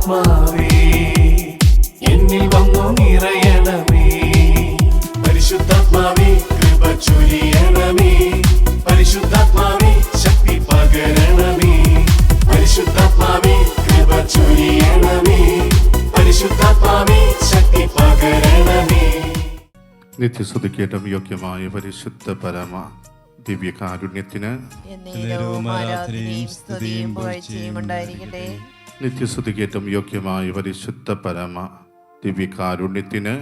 പരിശുദ്ധാത്മാവേ എന്നിൽ വന്നു നിറയണമേ. പരിശുദ്ധാത്മാവേ കൃപ ചൊരിയണമേ. പരിശുദ്ധാത്മാവേ ശക്തി പകരണമേ. പരിശുദ്ധാത്മാവേ കൃപ ചൊരിയണമേ. പരിശുദ്ധാത്മാവേ ശക്തി പകരണമേ. നിത്യസ്തുതിക്കേറ്റം യോഗ്യമായ പരിശുദ്ധ പരമ ദിവ്യകാരുണ്യത്തിന് നിത്യസ്തുതിക്കേറ്റം യോഗ്യമായ പരിശുദ്ധ പരമ ദിവ്യകാരുണ്യത്തിന്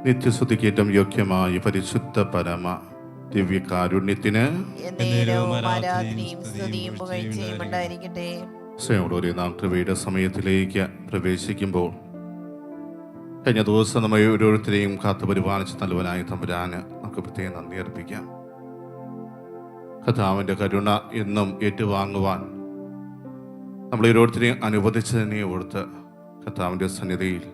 നിത്യസ്തുതിക്കേറ്റം യോഗ്യമായ പരിശുദ്ധ പരമ ദിവ്യകാരുണ്യത്തിന് സ്നേഹമുള്ളവരെ, നാം കൃപയുടെ സമയത്തിലേക്ക് പ്രവേശിക്കുമ്പോൾ കഴിഞ്ഞ ദിവസം നമ്മെ ഓരോരുത്തരെയും കാത്തു പരിപാലിച്ച് നല്ലവനായ തമ്പുരാന് നമുക്ക് പ്രത്യേകം നന്ദി അർപ്പിക്കാം. കർത്താവിൻ്റെ കരുണ എന്നും ഏറ്റുവാങ്ങുവാൻ നമ്മളെ ഓരോരുത്തരെയും അനുവദിച്ചതിനെ ഓർത്ത് കർത്താവിൻ്റെ സന്നിധിയിൽ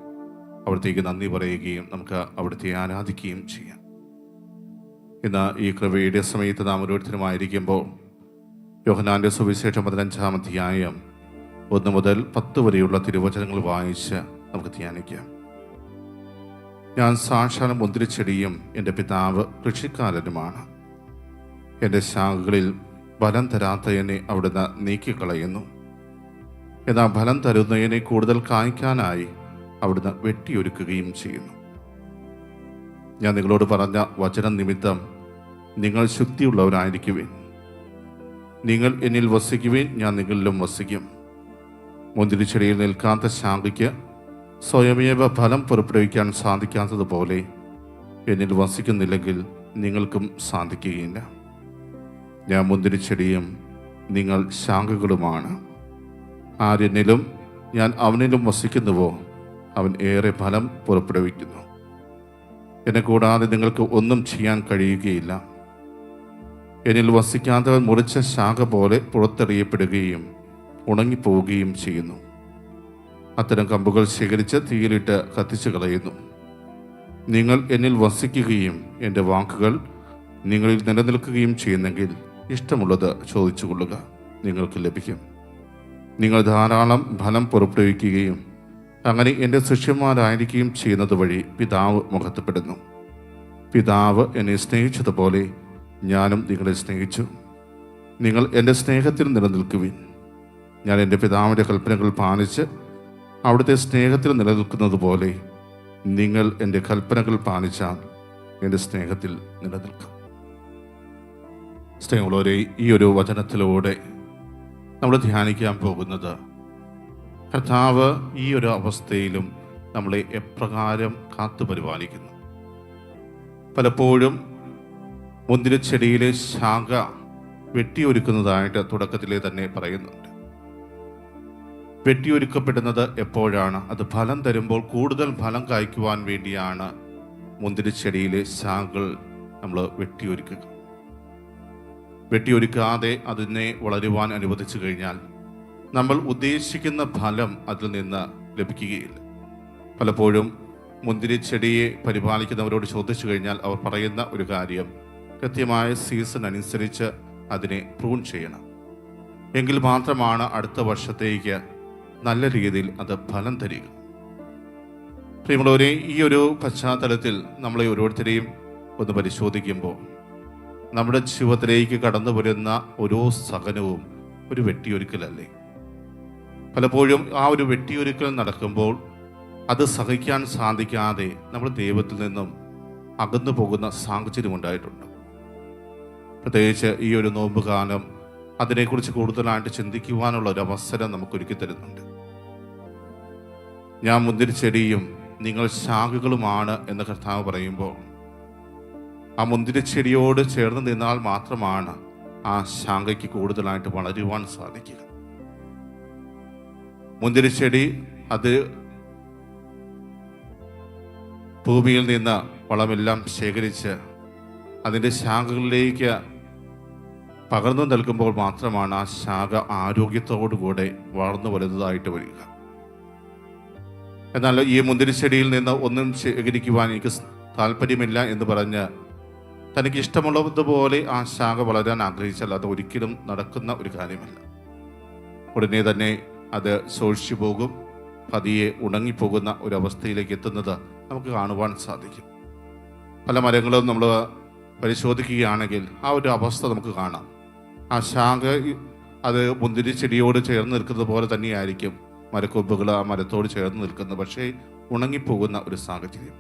അവിടത്തേക്ക് നന്ദി പറയുകയും നമുക്ക് അവിടുത്തെ ആരാധിക്കുകയും ചെയ്യാം. ഇന്ന് ഈ കൃപയുടെ സമയത്ത് നാം ഓരോരുത്തരുമായിരിക്കുമ്പോൾ യോഹന്നാന്റെ സുവിശേഷം 15-ാം അധ്യായം 1 മുതൽ 10 വരെയുള്ള തിരുവചനങ്ങൾ വായിച്ച് നമുക്ക് ധ്യാനിക്കാം. ഞാൻ സാക്ഷാൽ മുന്തിരിച്ചെടിയും എൻ്റെ പിതാവ് കൃഷിക്കാരനുമാണ്. എൻ്റെ ശാഖകളിൽ ഫലം തരാത്ത എന്നെ അവിടുന്ന് നീക്കിക്കളയുന്നു. എന്നാൽ ഫലം തരുന്നതിനെ കൂടുതൽ കായ്ക്കാനായി അവിടുന്ന് വെട്ടിയൊരുക്കുകയും ചെയ്യുന്നു. ഞാൻ നിങ്ങളോട് പറഞ്ഞ വചനം നിമിത്തം നിങ്ങൾ ശുദ്ധിയുള്ളവരായിരിക്കുവിൻ. നിങ്ങൾ എന്നിൽ വസിക്കുവിൻ, ഞാൻ നിങ്ങളിലും വസിക്കും. മുന്തിരിച്ചെടിയിൽ നിൽക്കാത്ത ശാഖയ്ക്ക് സ്വയമേവ ഫലം പുറപ്പെടുവിക്കാൻ സാധിക്കാത്തതുപോലെ എന്നിൽ വസിക്കുന്നില്ലെങ്കിൽ നിങ്ങൾക്കും സാധിക്കുകയില്ല. ഞാൻ മുന്തിരിച്ചെടിയും നിങ്ങൾ ശാഖകളുമാണ്. ആരെന്നിലും ഞാൻ അവനിലും വസിക്കുന്നുവോ അവൻ ഏറെ ഫലം പുറപ്പെടുവിക്കുന്നു. എന്നെ കൂടാതെ നിങ്ങൾക്ക് ഒന്നും ചെയ്യാൻ കഴിയുകയില്ല. എന്നിൽ വസിക്കാത്തവൻ മുറിച്ച ശാഖ പോലെ പുറത്തെറിയപ്പെടുകയും ഉണങ്ങിപ്പോവുകയും ചെയ്യുന്നു. അത്തരം കമ്പുകൾ ശേഖരിച്ച് തീയിലിട്ട് കത്തിച്ചു കളയുന്നു. നിങ്ങൾ എന്നിൽ വസിക്കുകയും എൻ്റെ വാക്കുകൾ നിങ്ങളിൽ നിലനിൽക്കുകയും ചെയ്യുന്നെങ്കിൽ ഇഷ്ടമുള്ളത് ചോദിച്ചു കൊള്ളുക, നിങ്ങൾക്ക് ലഭിക്കും. നിങ്ങൾ ധാരാളം ഫലം പുറപ്പെടുവിക്കുകയും അങ്ങനെ എൻ്റെ ശിഷ്യന്മാരായിരിക്കുകയും ചെയ്യുന്നത് വഴി പിതാവ് മഹത്വപ്പെടുന്നു. പിതാവ് എന്നെ സ്നേഹിച്ചതുപോലെ ഞാനും നിങ്ങളെ സ്നേഹിച്ചു. നിങ്ങൾ എൻ്റെ സ്നേഹത്തിൽ നിലനിൽക്കുവിൻ. ഞാൻ എൻ്റെ പിതാവിൻ്റെ കൽപ്പനകൾ പാലിച്ച് അവിടുത്തെ സ്നേഹത്തിൽ നിലനിൽക്കുന്നത് പോലെ നിങ്ങൾ എൻ്റെ കൽപ്പനകൾ പാലിച്ചാൽ എൻ്റെ സ്നേഹത്തിൽ നിലനിൽക്കും. സ്നേഹമുള്ളവരെ, ഈ ഒരു വചനത്തിലൂടെ നമ്മൾ ധ്യാനിക്കാൻ പോകുന്നത് കർത്താവ് ഈ ഒരു അവസ്ഥയിലും നമ്മളെ എപ്രകാരം കാത്തു പരിപാലിക്കുന്നു. പലപ്പോഴും മുന്തിരിച്ചെടിയിലെ ശാഖ വെട്ടിയൊരുക്കുന്നതായിട്ട് തുടക്കത്തിലെ തന്നെ പറയുന്നുണ്ട്. വെട്ടിയൊരുക്കപ്പെടുന്നത് എപ്പോഴാണ്? അത് ഫലം തരുമ്പോൾ കൂടുതൽ ഫലം കായ്ക്കുവാൻ വേണ്ടിയാണ് മുന്തിരിച്ചെടിയിലെ ശാഖകൾ നമ്മൾ വെട്ടിയൊരുക്കുക. വെട്ടിയൊരുക്കാതെ അതിനെ വളരുവാൻ അനുവദിച്ചു കഴിഞ്ഞാൽ നമ്മൾ ഉദ്ദേശിക്കുന്ന ഫലം അതിൽ നിന്ന് ലഭിക്കുകയില്ല. പലപ്പോഴും മുന്തിരിച്ചെടിയെ പരിപാലിക്കുന്നവരോട് ചോദിച്ചു കഴിഞ്ഞാൽ അവർ പറയുന്ന ഒരു കാര്യം, കൃത്യമായ സീസൺ അനുസരിച്ച് അതിനെ പ്രൂൺ ചെയ്യണം. എങ്കിൽ മാത്രമാണ് അടുത്ത വർഷത്തേക്ക് നല്ല രീതിയിൽ അത് ഫലം തരിക. പ്രിയമുള്ളവരെ, ഈ ഒരു പശ്ചാത്തലത്തിൽ നമ്മളെ ഓരോരുത്തരെയും ഒന്ന് പരിശോധിക്കുമ്പോൾ നമ്മുടെ ജീവിതത്തിലേക്ക് കടന്നു വരുന്ന ഓരോ സഹനവും ഒരു വെട്ടിയൊരുക്കലല്ലേ? പലപ്പോഴും ആ ഒരു വെട്ടിയൊരുക്കൽ നടക്കുമ്പോൾ അത് സഹിക്കാൻ സാധിക്കാതെ നമ്മൾ ദൈവത്തിൽ നിന്നും അകന്നു പോകുന്ന സാഹചര്യം ഉണ്ടായിട്ടുണ്ട്. പ്രത്യേകിച്ച് ഈ ഒരു നോമ്പ് കാലം അതിനെക്കുറിച്ച് കൂടുതലായിട്ട് ചിന്തിക്കുവാനുള്ള ഒരു അവസരം നമുക്കൊരുക്കി തരുന്നുണ്ട്. ഞാൻ മുന്തിരിച്ചെടിയും നിങ്ങൾ ശാഖകളുമാണ് എന്ന് കർത്താവ് പറയുമ്പോൾ ആ മുന്തിരിച്ചെടിയോട് ചേർന്ന് നിന്നാൽ മാത്രമാണ് ആ ശാഖയ്ക്ക് കൂടുതലായിട്ട് വളരുവാൻ സാധിക്കുക. മുന്തിരിച്ചെടി അത് ഭൂമിയിൽ നിന്ന് വളമെല്ലാം ശേഖരിച്ച് അതിൻ്റെ ശാഖകളിലേക്ക് പകർന്നു നൽകുമ്പോൾ മാത്രമാണ് ആ ശാഖ ആരോഗ്യത്തോടുകൂടെ വളർന്നു വലുതായിട്ട് വരിക. എന്നാൽ ഈ മുന്തിരിച്ചെടിയിൽ നിന്ന് ഒന്നും ശേഖരിക്കുവാൻ എനിക്ക് താല്പര്യമില്ല എന്ന് പറഞ്ഞ് തനിക്ക് ഇഷ്ടമുള്ളതുപോലെ ആ ശാഖ വളരാൻ ആഗ്രഹിച്ചാൽ അത് ഒരിക്കലും നടക്കുന്ന ഒരു കാര്യമല്ല. ഉടനെ തന്നെ അത് ശോഷിച്ചു പോകും, പതിയെ ഉണങ്ങിപ്പോകുന്ന ഒരവസ്ഥയിലേക്ക് എത്തുന്നത് നമുക്ക് കാണുവാൻ സാധിക്കും. പല മരങ്ങളും നമ്മൾ പരിശോധിക്കുകയാണെങ്കിൽ ആ ഒരു അവസ്ഥ നമുക്ക് കാണാം. ആ ശാഖ അത് മുന്തിരിച്ചെടിയോട് ചേർന്ന് നിൽക്കുന്നത് പോലെ തന്നെയായിരിക്കും മരക്കൊമ്പുകൾ ആ മരത്തോട് ചേർന്ന് നിൽക്കുന്നത്, പക്ഷേ ഉണങ്ങിപ്പോകുന്ന ഒരു സാഹചര്യം.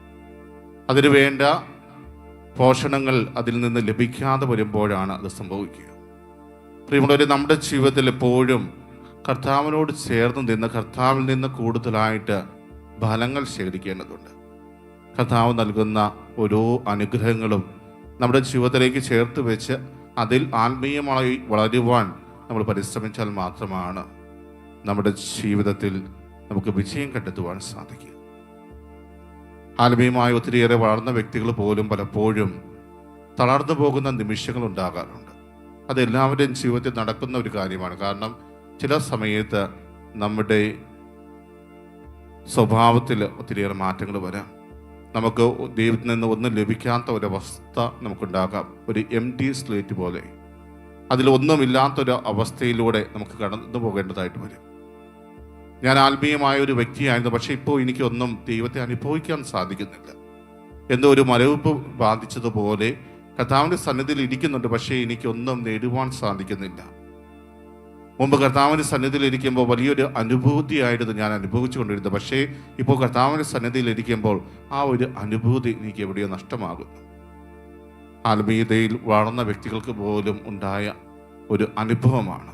അതിന് വേണ്ട പോഷണങ്ങൾ അതിൽ നിന്ന് ലഭിക്കാതെ വരുമ്പോഴാണ് അത് സംഭവിക്കുക. പ്രിയമുള്ളവരെ, നമ്മുടെ ജീവിതത്തിൽ എപ്പോഴും കർത്താവിനോട് ചേർന്ന് നിന്ന് കർത്താവിൽ നിന്ന് കൂടുതലായിട്ട് ഫലങ്ങൾ ശേഖരിക്കേണ്ടതുണ്ട്. കർത്താവ് നൽകുന്ന ഓരോ അനുഗ്രഹങ്ങളും നമ്മുടെ ജീവിതത്തിലേക്ക് ചേർത്ത് വെച്ച് അതിൽ ആത്മീയമായി വളരുവാൻ നമ്മൾ പരിശ്രമിച്ചാൽ മാത്രമാണ് നമ്മുടെ ജീവിതത്തിൽ നമുക്ക് വിജയം കണ്ടെത്തുവാൻ സാധിക്കുക. ആത്മീയമായി ഒത്തിരിയേറെ വളർന്ന വ്യക്തികൾ പോലും പലപ്പോഴും തളർന്നു പോകുന്ന നിമിഷങ്ങൾ ഉണ്ടാകാറുണ്ട്. അത് എല്ലാവരുടെയും ജീവിതത്തിൽ നടക്കുന്ന ഒരു കാര്യമാണ്. കാരണം ചില സമയത്ത് നമ്മുടെ സ്വഭാവത്തിൽ ഒത്തിരിയേറെ മാറ്റങ്ങൾ വരാം. നമുക്ക് ദൈവത്തിൽ നിന്ന് ഒന്നും ലഭിക്കാത്ത ഒരവസ്ഥ നമുക്കുണ്ടാകാം. ഒരു എംപ്റ്റി സ്ലേറ്റ് പോലെ അതിലൊന്നുമില്ലാത്തൊരു അവസ്ഥയിലൂടെ നമുക്ക് കടന്നു പോകേണ്ടതായിട്ട് വരും. ഞാൻ ആത്മീയമായ ഒരു വ്യക്തിയായിരുന്നു, പക്ഷെ ഇപ്പോൾ എനിക്കൊന്നും ദൈവത്തെ അനുഭവിക്കാൻ സാധിക്കുന്നില്ല. എന്തോ ഒരു മരവിപ്പ് ബാധിച്ചതുപോലെ കർത്താവിൻ്റെ സന്നിധിയിൽ ഇരിക്കുന്നുണ്ട്, പക്ഷേ എനിക്കൊന്നും നേടുവാൻ സാധിക്കുന്നില്ല. മുമ്പ് കർത്താവിൻ്റെ സന്നിധിയിൽ ഇരിക്കുമ്പോൾ വലിയൊരു അനുഭൂതിയായിരുന്നു ഞാൻ അനുഭവിച്ചു കൊണ്ടിരുന്നത്. പക്ഷേ ഇപ്പോൾ കർത്താവിൻ്റെ സന്നിധിയിൽ ഇരിക്കുമ്പോൾ ആ ഒരു അനുഭൂതി എനിക്ക് എവിടെയോ നഷ്ടമാകുന്നു. ആത്മീയതയിൽ വളർന്ന വ്യക്തികൾക്ക് പോലും ഉണ്ടായ ഒരു അനുഭവമാണ്.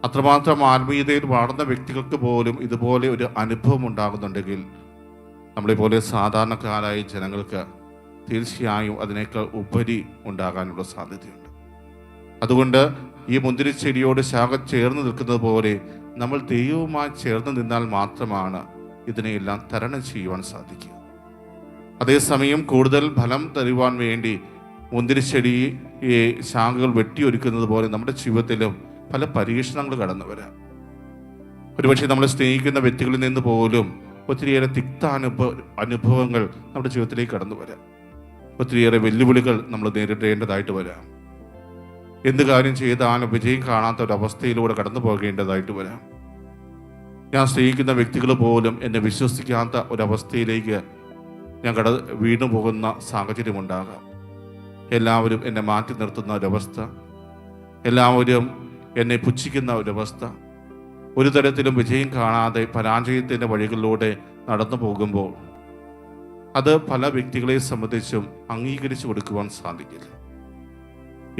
അത്രമാത്രം ആത്മീയതയിൽ വളർന്ന വ്യക്തികൾക്ക് പോലും ഇതുപോലെ ഒരു അനുഭവം ഉണ്ടാകുന്നുണ്ടെങ്കിൽ നമ്മളെ പോലെ സാധാരണക്കാരായ ജനങ്ങൾക്ക് തീർച്ചയായും അതിനേക്കാൾ ഉപരി ഉണ്ടാകാനുള്ള സാധ്യതയുണ്ട്. അതുകൊണ്ട് ഈ മുന്തിരിച്ചെടിയോട് ശാഖ ചേർന്ന് നിൽക്കുന്നത് പോലെ നമ്മൾ ദൈവവുമായി ചേർന്ന് നിന്നാൽ മാത്രമാണ് ഇതിനെയെല്ലാം തരണം ചെയ്യുവാൻ സാധിക്കുക. അതേസമയം കൂടുതൽ ഫലം തരുവാൻ വേണ്ടി മുന്തിരിച്ചെടിയെ ശാഖകൾ വെട്ടിയൊരുക്കുന്നത് പോലെ നമ്മുടെ ജീവിതത്തിലും പല പരീക്ഷണങ്ങൾ കടന്നു വരാം. ഒരുപക്ഷെ നമ്മൾ സ്നേഹിക്കുന്ന വ്യക്തികളിൽ നിന്ന് പോലും ഒത്തിരിയേറെ തിക്ത അനുഭവങ്ങൾ നമ്മുടെ ജീവിതത്തിലേക്ക് കടന്നു വരാം. ഒത്തിരിയേറെ വെല്ലുവിളികൾ നമ്മൾ നേരിടേണ്ടതായിട്ട് വരാം. എന്ത് കാര്യം ചെയ്താലും വിജയം കാണാത്ത ഒരവസ്ഥയിലൂടെ കടന്നു പോകേണ്ടതായിട്ട് വരാം. ഞാൻ സ്നേഹിക്കുന്ന വ്യക്തികൾ പോലും എന്നെ വിശ്വസിക്കാത്ത ഒരവസ്ഥയിലേക്ക് ഞാൻ വീണു പോകുന്ന സാഹചര്യമുണ്ടാകാം. എല്ലാവരും എന്നെ മാറ്റി നിർത്തുന്ന ഒരവസ്ഥ, എല്ലാവരും എന്നെ പുച്ഛിക്കുന്ന ഒരവസ്ഥ, ഒരു തരത്തിലും വിജയം കാണാതെ പരാജയത്തിൻ്റെ വഴികളിലൂടെ നടന്നു പോകുമ്പോൾ അത് പല വ്യക്തികളെ സംബന്ധിച്ചും അംഗീകരിച്ചു കൊടുക്കുവാൻ സാധിക്കില്ല.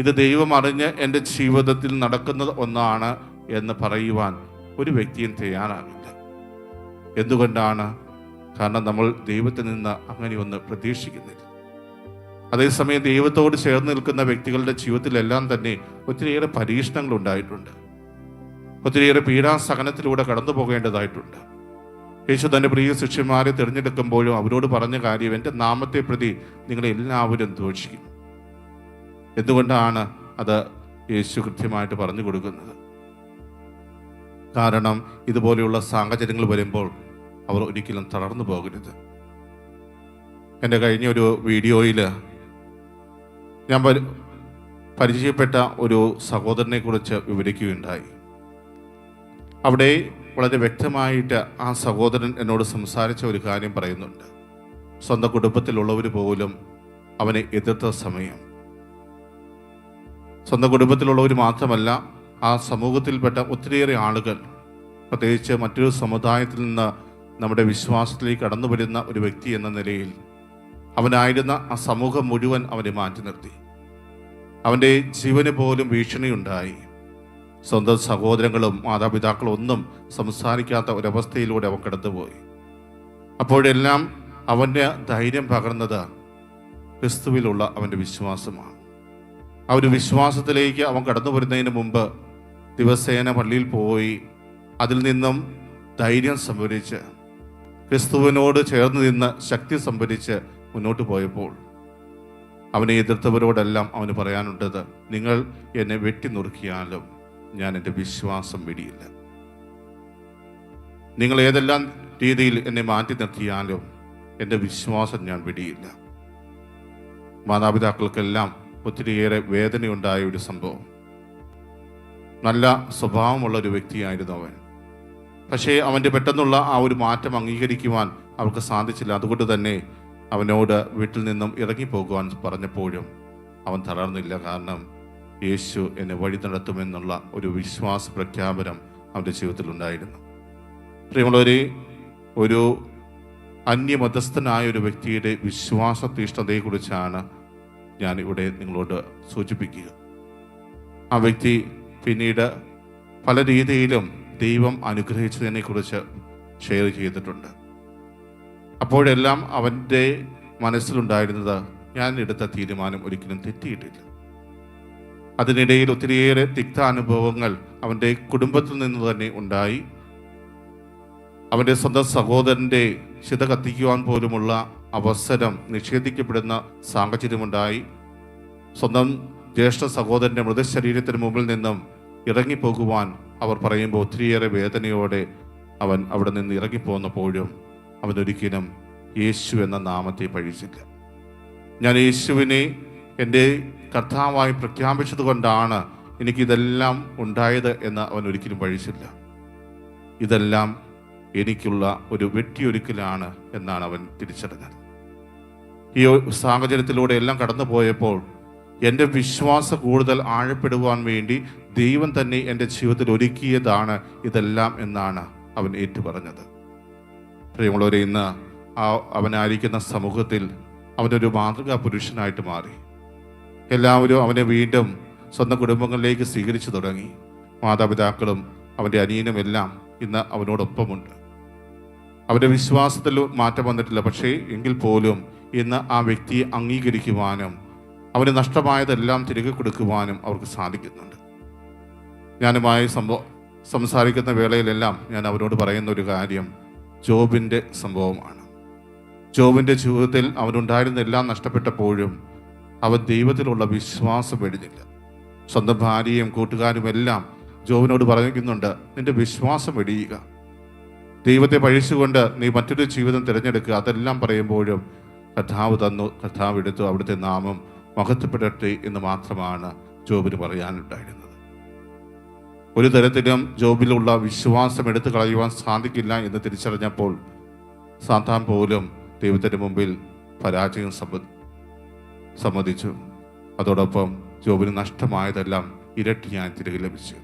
ഇത് ദൈവം അറിഞ്ഞ് എൻ്റെ ജീവിതത്തിൽ നടക്കുന്ന ഒന്നാണ് എന്ന് പറയുവാൻ ഒരു വ്യക്തിയും തയ്യാറാകില്ല. എന്തുകൊണ്ടാണ്? കാരണം നമ്മൾ ദൈവത്തിൽ നിന്ന് അങ്ങനെയൊന്ന് പ്രതീക്ഷിക്കുന്നില്ല. അതേസമയം ദൈവത്തോട് ചേർന്ന് നിൽക്കുന്ന വ്യക്തികളുടെ ജീവിതത്തിലെല്ലാം തന്നെ ഒത്തിരിയേറെ പരീക്ഷണങ്ങൾ ഉണ്ടായിട്ടുണ്ട്. ഒത്തിരിയേറെ പീഡാസഹനത്തിലൂടെ കടന്നു പോകേണ്ടതായിട്ടുണ്ട്. യേശു തൻ്റെ പ്രിയ ശിഷ്യന്മാരെ തിരഞ്ഞെടുക്കുമ്പോഴും അവരോട് പറഞ്ഞ കാര്യം, എൻ്റെ നാമത്തെ പ്രതി നിങ്ങളെല്ലാവരും ദോഷിക്കും. എന്തുകൊണ്ടാണ് അത് യേശു കൃത്യമായിട്ട് പറഞ്ഞു കൊടുക്കുന്നത്? കാരണം ഇതുപോലെയുള്ള സാഹചര്യങ്ങൾ വരുമ്പോൾ അവർ ഒരിക്കലും തളർന്നു പോകരുത്. എൻ്റെ കഴിഞ്ഞ ഒരു വീഡിയോയിൽ ഞാൻ പരിചയപ്പെട്ട ഒരു സഹോദരനെ കുറിച്ച് വിവരിക്കുകയുണ്ടായി. അവിടെ വളരെ വ്യക്തമായിട്ട് ആ സഹോദരൻ എന്നോട് സംസാരിച്ച ഒരു കാര്യം പറയുന്നുണ്ട്. സ്വന്തം കുടുംബത്തിലുള്ളവർ പോലും അവനെ എതിർത്ത സമയം, സ്വന്തം കുടുംബത്തിലുള്ളവർ മാത്രമല്ല, ആ സമൂഹത്തിൽപ്പെട്ട ഒത്തിരിയേറെ ആളുകൾ, പ്രത്യേകിച്ച് മറ്റൊരു സമുദായത്തിൽ നിന്ന് നമ്മുടെ വിശ്വാസത്തിലേക്ക് കടന്നു വരുന്ന ഒരു വ്യക്തി എന്ന നിലയിൽ അവനായിരുന്ന ആ സമൂഹം മുഴുവൻ അവനെ മാറ്റി നിർത്തി. അവൻ്റെ ജീവന് പോലും ഭീഷണിയുണ്ടായി. സ്വന്തം സഹോദരങ്ങളും മാതാപിതാക്കളും ഒന്നും സംസാരിക്കാത്ത ഒരവസ്ഥയിലൂടെ അവൻ കടന്നുപോയി. അപ്പോഴെല്ലാം അവൻ്റെ ധൈര്യം പകർന്നത് ക്രിസ്തുവിലുള്ള അവൻ്റെ വിശ്വാസമാണ്. ആ ഒരു വിശ്വാസത്തിലേക്ക് അവൻ കടന്നു വരുന്നതിന് മുമ്പ് ദിവസേന പള്ളിയിൽ പോയി അതിൽ നിന്നും ധൈര്യം സംഭരിച്ച് ക്രിസ്തുവിനോട് ചേർന്ന് നിന്ന് ശക്തി സംഭരിച്ച് മുന്നോട്ട് പോയപ്പോൾ അവനെ എതിർത്തവരോടെല്ലാം അവന് പറയാനുണ്ടത്, നിങ്ങൾ എന്നെ വെട്ടി നുറുക്കിയാലും ഞാൻ എൻ്റെ വിശ്വാസം വെടിയില്ല. നിങ്ങൾ ഏതെല്ലാം രീതിയിൽ എന്നെ മാറ്റി നിർത്തിയാലും എൻ്റെ വിശ്വാസം ഞാൻ വെടിയില്ല. മാതാപിതാക്കൾക്കെല്ലാം ഒത്തിരിയേറെ വേദനയുണ്ടായ ഒരു സംഭവം. നല്ല സ്വഭാവമുള്ള ഒരു വ്യക്തിയായിരുന്നു അവൻ. പക്ഷേ അവൻ്റെ പെട്ടെന്നുള്ള ആ ഒരു മാറ്റം അംഗീകരിക്കുവാൻ അവർക്ക് സാധിച്ചില്ല. അതുകൊണ്ട് തന്നെ അവനോട് വീട്ടിൽ നിന്നും ഇറങ്ങിപ്പോകുവാൻ പറഞ്ഞപ്പോഴും അവൻ തളർന്നില്ല. കാരണം യേശു എന്നെ വഴി നടത്തുമെന്നുള്ള ഒരു വിശ്വാസ പ്രഖ്യാപനം അവൻ്റെ ജീവിതത്തിൽ ഉണ്ടായിരുന്നു. പ്രിയമുള്ളവരെ, ഒരു അന്യമതസ്ഥനായ ഒരു വ്യക്തിയുടെ വിശ്വാസ തീഷ്ണതയെക്കുറിച്ചാണ് ഞാൻ ഇവിടെ നിങ്ങളോട് സൂചിപ്പിക്കുക. ആ വ്യക്തി പിന്നീട് പല രീതിയിലും ദൈവം അനുഗ്രഹിച്ചതിനെക്കുറിച്ച് ഷെയർ ചെയ്തിട്ടുണ്ട്. അപ്പോഴെല്ലാം അവൻ്റെ മനസ്സിലുണ്ടായിരുന്നത്, ഞാൻ എടുത്ത തീരുമാനം ഒരിക്കലും തെറ്റിയിട്ടില്ല. അതിനിടയിൽ ഒത്തിരിയേറെ തിക്ത അനുഭവങ്ങൾ അവൻ്റെ കുടുംബത്തിൽ നിന്ന് തന്നെ ഉണ്ടായി. അവൻ്റെ സ്വന്തം സഹോദരൻ്റെ ചിത കത്തിക്കുവാൻ പോലുമുള്ള അവസരം നിഷേധിക്കപ്പെടുന്ന സാഹചര്യമുണ്ടായി. സ്വന്തം ജ്യേഷ്ഠ സഹോദരൻ്റെ മൃതശരീരത്തിന് മുമ്പിൽ നിന്നും ഇറങ്ങിപ്പോകുവാൻ അവർ പറയുമ്പോൾ ഒത്തിരിയേറെ വേദനയോടെ അവൻ അവിടെ നിന്ന് ഇറങ്ങിപ്പോന്നപ്പോഴും അവനൊരിക്കലും യേശു എന്ന നാമത്തെ പഴിച്ചില്ല. ഞാൻ യേശുവിനെ എൻ്റെ കർത്താവായി പ്രഖ്യാപിച്ചത് കൊണ്ടാണ് എനിക്കിതെല്ലാം ഉണ്ടായത് എന്ന് അവൻ ഒരിക്കലും പഴിച്ചില്ല. ഇതെല്ലാം എനിക്കുള്ള ഒരു വെട്ടിയൊരുക്കലാണ് എന്നാണ് അവൻ തിരിച്ചറിഞ്ഞത്. ഈ സാഹചര്യത്തിലൂടെ എല്ലാം കടന്നു പോയപ്പോൾ എൻ്റെ വിശ്വാസം കൂടുതൽ ആഴപ്പെടുവാൻ വേണ്ടി ദൈവം തന്നെ എൻ്റെ ജീവിതത്തിൽ ഒരുക്കിയതാണ് ഇതെല്ലാം എന്നാണ് അവൻ ഏറ്റുപറഞ്ഞത്. പ്രിയമുള്ളവരെ, ഇന്ന് അവനായിരിക്കുന്ന സമൂഹത്തിൽ അവനൊരു മാതൃകാ പുരുഷനായിട്ട് മാറി. എല്ലാവരും അവനെ വീണ്ടും സ്വന്തം കുടുംബങ്ങളിലേക്ക് സ്വീകരിച്ചു തുടങ്ങി. മാതാപിതാക്കളും അവൻ്റെ അനിയനും എല്ലാം ഇന്ന് അവനോടൊപ്പമുണ്ട്. അവൻ്റെ വിശ്വാസത്തിൽ മാറ്റം വന്നിട്ടില്ല. പക്ഷേ എങ്കിൽ പോലും ഇന്ന് ആ വ്യക്തിയെ അംഗീകരിക്കുവാനും അവന് നഷ്ടമായതെല്ലാം തിരികെ കൊടുക്കുവാനും അവർക്ക് സാധിക്കുന്നുണ്ട്. ഞാനുമായി സംസാരിക്കുന്ന വേളയിലെല്ലാം ഞാൻ അവരോട് പറയുന്ന ഒരു കാര്യം ജോബിൻ്റെ സംഭവമാണ്. ജോബിൻ്റെ ജീവിതത്തിൽ അവനുണ്ടായിരുന്ന എല്ലാം നഷ്ടപ്പെട്ടപ്പോഴും അവൻ ദൈവത്തിലുള്ള വിശ്വാസം വെടിഞ്ഞില്ല. സ്വന്തം ഭാര്യയും കൂട്ടുകാരും എല്ലാം ജോബിനോട് പറയുന്നുണ്ട്, നിന്റെ വിശ്വാസം വെടിയുക, ദൈവത്തെ പഴിച്ചുകൊണ്ട് നീ മറ്റൊരു ജീവിതം തിരഞ്ഞെടുക്കുക. അതെല്ലാം പറയുമ്പോഴും കർത്താവ് തന്നു, കർത്താവ് എടുത്തു, അവിടുത്തെ നാമം മഹത്വപ്പെടട്ടെ എന്ന് മാത്രമാണ് ജോബിന് പറയാനുണ്ടായിരുന്നത്. ഒരു തരത്തിലും ജോബിലുള്ള വിശ്വാസം എടുത്തു കളയുവാൻ സാധിക്കില്ല എന്ന് തിരിച്ചറിഞ്ഞപ്പോൾ സാത്താൻ പോലും ദൈവത്തിൻ്റെ മുമ്പിൽ പരാജയം സമ്മതിച്ചു. അതോടൊപ്പം ജോബിന് നഷ്ടമായതെല്ലാം ഇരട്ടിയായി തിരികെ ലഭിച്ചു.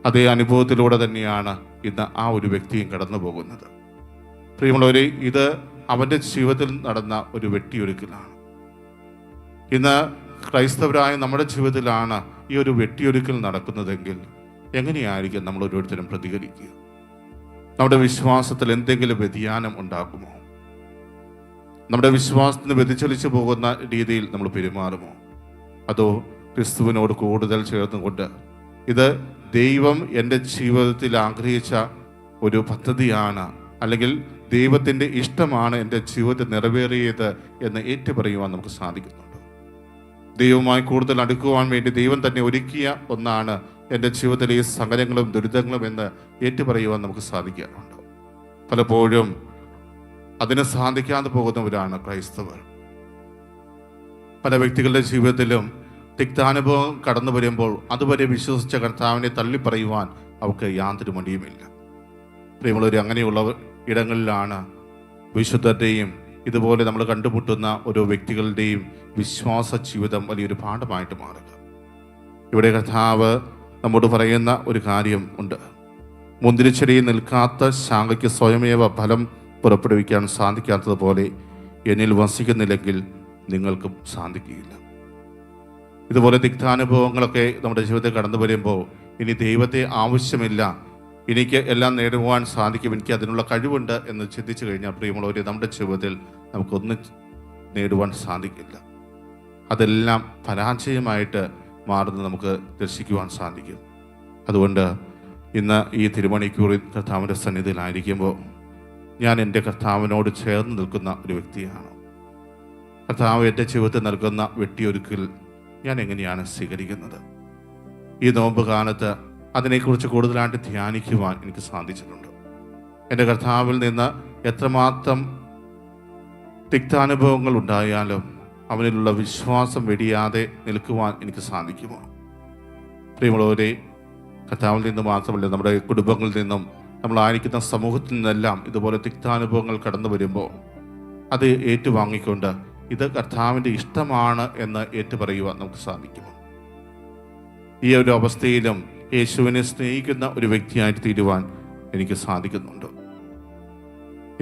അതേ അനുഭവത്തിലൂടെ തന്നെയാണ് ഇന്ന് ആ ഒരു വ്യക്തിയും കടന്നു പോകുന്നത്. പ്രിയമുള്ളവരെ, ഇത് അവൻ്റെ ജീവിതത്തിൽ നടന്ന ഒരു വെട്ടിയൊരുക്കലാണ്. ഇന്ന് ക്രൈസ്തവരായ നമ്മുടെ ജീവിതത്തിലാണ് ഈ ഒരു വെട്ടിയൊരുക്കൽ നടക്കുന്നതെങ്കിൽ എങ്ങനെയായിരിക്കും നമ്മൾ ഓരോരുത്തരും പ്രതികരിക്കുക? നമ്മുടെ വിശ്വാസത്തിൽ എന്തെങ്കിലും വ്യതിയാനം ഉണ്ടാകുമോ? നമ്മുടെ വിശ്വാസത്തിന് വ്യതിചലിച്ചു പോകുന്ന രീതിയിൽ നമ്മൾ പെരുമാറുമോ? അതോ ക്രിസ്തുവിനോട് കൂടുതൽ ചേർന്നുകൊണ്ട് ഇത് ദൈവം എൻ്റെ ജീവിതത്തിൽ ആഗ്രഹിച്ച ഒരു പദ്ധതിയാണ്, അല്ലെങ്കിൽ ദൈവത്തിൻ്റെ ഇഷ്ടമാണ് എൻ്റെ ജീവിതത്തിൽ നിറവേറിയത് എന്ന് ഏറ്റുപറയുവാൻ നമുക്ക് സാധിക്കുന്നുണ്ട്. ദൈവവുമായി കൂടുതൽ അടുക്കുവാൻ വേണ്ടി ദൈവം തന്നെ ഒരുക്കിയ ഒന്നാണ് എൻ്റെ ജീവിതത്തിലെ ഈ സങ്കടങ്ങളും ദുരിതങ്ങളും എന്ന് ഏറ്റുപറയുവാൻ നമുക്ക് സാധിക്കാറുണ്ട്. പലപ്പോഴും അതിന് സാധിക്കാതെ പോകുന്നവരാണ് ക്രൈസ്തവർ. പല വ്യക്തികളുടെ ജീവിതത്തിലും തിക്താനുഭവം കടന്നു വരുമ്പോൾ അതുവരെ വിശ്വസിച്ച കർത്താവിനെ തള്ളിപ്പറയുവാൻ അവർക്ക് യാതൊരു മടിയുമില്ല. പ്രിയമുള്ളവർ, അങ്ങനെയുള്ള ഇടങ്ങളിലാണ് വിശുദ്ധരുടെയും ഇതുപോലെ നമ്മൾ കണ്ടുമുട്ടുന്ന ഓരോ വ്യക്തികളുടെയും വിശ്വാസ ജീവിതം വലിയൊരു പാഠമായിട്ട് മാറുക. ഇവിടെ കർത്താവ് നമ്മോട് പറയുന്ന ഒരു കാര്യം ഉണ്ട്. മുന്തിരിച്ചെടിയിൽ നിൽക്കാത്ത ശാഖയ്ക്ക് സ്വയമേവ ഫലം പുറപ്പെടുവിക്കാൻ സാധിക്കാത്തതുപോലെ എന്നിൽ വസിക്കുന്നില്ലെങ്കിൽ നിങ്ങൾക്കും സാധിക്കുകയില്ല. ഇതുപോലെ തിക്താനുഭവങ്ങളൊക്കെ നമ്മുടെ ജീവിതത്തിൽ കടന്നു വരുമ്പോൾ ഇനി ദൈവത്തെ ആവശ്യമില്ല, എനിക്ക് എല്ലാം നേടുവാൻ സാധിക്കും, എനിക്ക് അതിനുള്ള കഴിവുണ്ട് എന്ന് ചിന്തിച്ചു കഴിഞ്ഞാൽ പ്രിയമുള്ളവരെ, നമ്മുടെ ജീവിതത്തിൽ നമുക്കൊന്നും നേടുവാൻ സാധിക്കില്ല. അതെല്ലാം പരാജയമായിട്ട് മാറുന്നത് നമുക്ക് ദർശിക്കുവാൻ സാധിക്കും. അതുകൊണ്ട് ഇന്ന് ഈ തിരുമണിക്കൂറിൽ കർത്താവിൻ്റെ സന്നിധിയിലായിരിക്കുമ്പോൾ ഞാൻ എൻ്റെ കർത്താവിനോട് ചേർന്ന് നിൽക്കുന്ന ഒരു വ്യക്തിയാണ്. കർത്താവ് എൻ്റെ ജീവിതത്തിൽ നൽകുന്ന വെട്ടിയൊരുക്കൽ ഞാൻ എങ്ങനെയാണ് സ്വീകരിക്കുന്നത്? ഈ നോമ്പ് കാലത്ത് അതിനെക്കുറിച്ച് കൂടുതലായിട്ട് ധ്യാനിക്കുവാൻ എനിക്ക് സാധിച്ചിട്ടുണ്ട്. എൻ്റെ കർത്താവിൽ നിന്ന് എത്രമാത്രം തിക്താനുഭവങ്ങൾ ഉണ്ടായാലും അവനിലുള്ള വിശ്വാസം വെടിയാതെ നിൽക്കുവാൻ എനിക്ക് സാധിക്കുമോ? പ്രിയമുള്ളവരെ, കർത്താവിൽ നിന്ന് മാത്രമല്ല, നമ്മുടെ കുടുംബങ്ങളിൽ നിന്നും നമ്മളായിരിക്കുന്ന സമൂഹത്തിൽ നിന്നെല്ലാം ഇതുപോലെ തിക്താനുഭവങ്ങൾ കടന്നു വരുമ്പോൾ അത് ഏറ്റുവാങ്ങിക്കൊണ്ട് ഇത് കർത്താവിൻ്റെ ഇഷ്ടമാണ് എന്ന് ഏറ്റുപറയുവാൻ നമുക്ക് സാധിക്കുമോ? ഈ ഒരു അവസ്ഥയിലും യേശുവിനെ സ്നേഹിക്കുന്ന ഒരു വ്യക്തിയായിട്ട് തീരുവാൻ എനിക്ക് സാധിക്കുന്നുണ്ട്.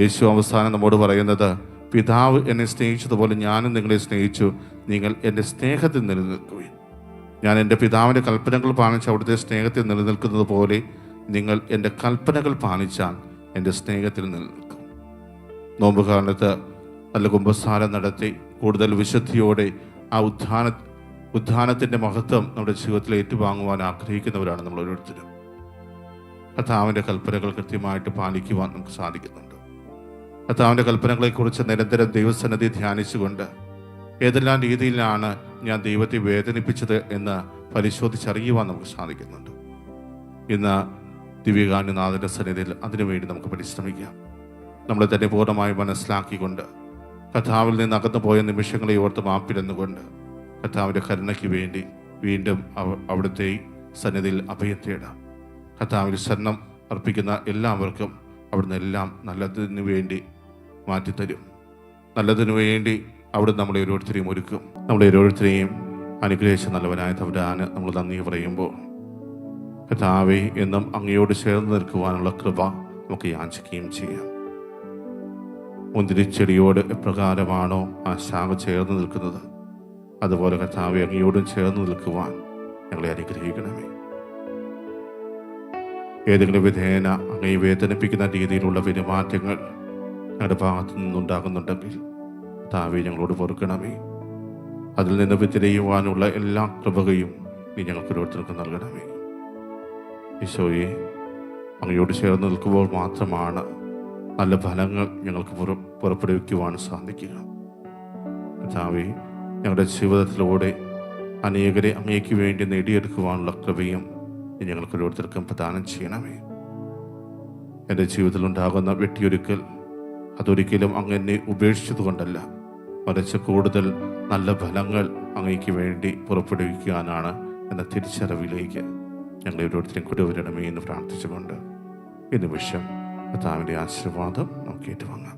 യേശു അവസാനം നമ്മോട് പറയുന്നത്, പിതാവ് എന്നെ സ്നേഹിച്ചതുപോലെ ഞാനും നിങ്ങളെ സ്നേഹിച്ചു, നിങ്ങൾ എൻ്റെ സ്നേഹത്തിൽ നിലനിൽക്കുകയും. ഞാൻ എൻ്റെ പിതാവിൻ്റെ കൽപ്പനകൾ പാലിച്ച് അവിടുത്തെ സ്നേഹത്തിൽ നിലനിൽക്കുന്നത് പോലെ നിങ്ങൾ എൻ്റെ കൽപ്പനകൾ പാലിച്ചാൽ എൻ്റെ സ്നേഹത്തിൽ നിലനിൽക്കും. നോമ്പുകാലത്ത് നല്ല കുമ്പസാരം നടത്തി കൂടുതൽ വിശുദ്ധിയോടെ ആ ഉദ്ധാനത്തിൻ്റെ മഹത്വം നമ്മുടെ ജീവിതത്തിൽ ഏറ്റുവാങ്ങുവാൻ ആഗ്രഹിക്കുന്നവരാണ് നമ്മൾ ഓരോരുത്തരും. കർത്താവിൻ്റെ കൽപ്പനകൾ കൃത്യമായിട്ട് പാലിക്കുവാൻ നമുക്ക് സാധിക്കുന്നുണ്ട്. കർത്താവിൻ്റെ കൽപ്പനകളെക്കുറിച്ച് നിരന്തരം ദൈവസന്നിധി ധ്യാനിച്ചുകൊണ്ട് ഏതെല്ലാം രീതിയിലാണ് ഞാൻ ദൈവത്തെ വേദനിപ്പിച്ചത് എന്ന് പരിശോധിച്ചറിയുവാൻ നമുക്ക് സാധിക്കുന്നുണ്ട്. ഇന്ന് ദിവ്യകാരുണ്യനാഥൻ്റെ സന്നിധിയിൽ അതിനുവേണ്ടി നമുക്ക് പരിശ്രമിക്കാം. നമ്മളെ തന്നെ പൂർണ്ണമായി മനസ്സിലാക്കിക്കൊണ്ട് കർത്താവിൽ നിന്ന് അകന്നു പോയ നിമിഷങ്ങളെ ഓർത്ത് മാപ്പിലെന്നുകൊണ്ട് കർത്താവിൻ്റെ കരുണയ്ക്ക് വേണ്ടി വീണ്ടും അവിടുത്തെ സന്നിധിയിൽ അഭയം തേടാം. കർത്താവിൽ ശരണം അർപ്പിക്കുന്ന എല്ലാവർക്കും അവിടുന്ന് എല്ലാം നല്ലതിനു വേണ്ടി മാറ്റിത്തരും. നല്ലതിനു വേണ്ടി അവിടെ നമ്മളെ ഓരോരുത്തരെയും ഒരുക്കും. നമ്മളെ ഓരോരുത്തരെയും അനുഗ്രഹിച്ച നല്ലവനായ തമ്പുരാന് നമ്മൾ നന്ദി പറയുമ്പോൾ, കർത്താവേ, എന്നും അങ്ങയോട് ചേർന്ന് നിൽക്കുവാനുള്ള കൃപ നമുക്ക് യാചിക്കുകയും ചെയ്യാം. മുന്തിരിച്ചെടിയോട് എപ്രകാരമാണോ ആ ശാഖ ചേർന്ന് നിൽക്കുന്നത്, അതുപോലെ കർത്താവേ, അങ്ങയോടും ചേർന്ന് നിൽക്കുവാൻ ഞങ്ങളെ അനുഗ്രഹിക്കണമേ. ഏതെങ്കിലും വിധേന അങ്ങയെ വേദനിപ്പിക്കുന്ന രീതിയിലുള്ള പെരുമാറ്റങ്ങൾ ഞങ്ങളുടെ ഭാഗത്തു നിന്നുണ്ടാകുന്നുണ്ടെങ്കിൽ കർത്താവേ, ഞങ്ങളോട് പൊറുക്കണമേ. അതിൽ നിന്ന് വ്യതിരയുവാനുള്ള എല്ലാ കൃപകയും നീ ഞങ്ങൾക്ക് ഓരോരുത്തർക്കും നൽകണമേ. ഈശോയെ, അങ്ങയോട് ചേർന്ന് നിൽക്കുമ്പോൾ മാത്രമാണ് നല്ല ഫലങ്ങൾ ഞങ്ങൾക്ക് പുറപ്പെടുവിക്കുവാൻ സാധിക്കുക. കർത്താവേ, ഞങ്ങളുടെ ജീവിതത്തിലൂടെ അനേകരെ അങ്ങേക്ക് വേണ്ടി നേടിയെടുക്കുവാനുള്ള കൃപയും ഞങ്ങൾക്ക് ഓരോരുത്തർക്കും പ്രദാനം ചെയ്യണമേ. എൻ്റെ ജീവിതത്തിലുണ്ടാകുന്ന വെട്ടിയൊരുക്കൽ അതൊരിക്കലും അങ്ങനെ ഉപേക്ഷിച്ചതുകൊണ്ടല്ല, മറിച്ച് കൂടുതൽ നല്ല ഫലങ്ങൾ അങ്ങേക്ക് വേണ്ടി പുറപ്പെടുവിക്കാനാണ് എന്ന തിരിച്ചറിവിലേക്ക് ഞങ്ങളെ ഓരോരുത്തരും കൊണ്ടുവരണമേ എന്ന് പ്രാർത്ഥിച്ചുകൊണ്ട് ഈ നിമിഷം കർത്താവിൻ്റെ ആശീർവാദം നമുക്ക് ഏറ്റുവാങ്ങാം.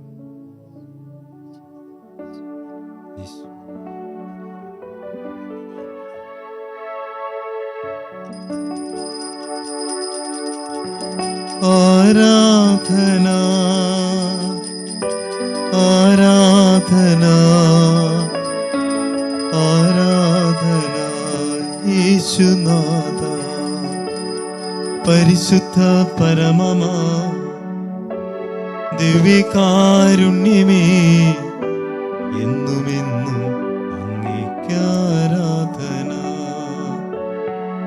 ആരാധന ആരാധന ആരാധന യേശുനാഥ, പരിശുദ്ധ പരമമാ ദിവ്യകാരുണ്യമേ, എന്നുമെന്നും അങ്ങേയ്ക്കാ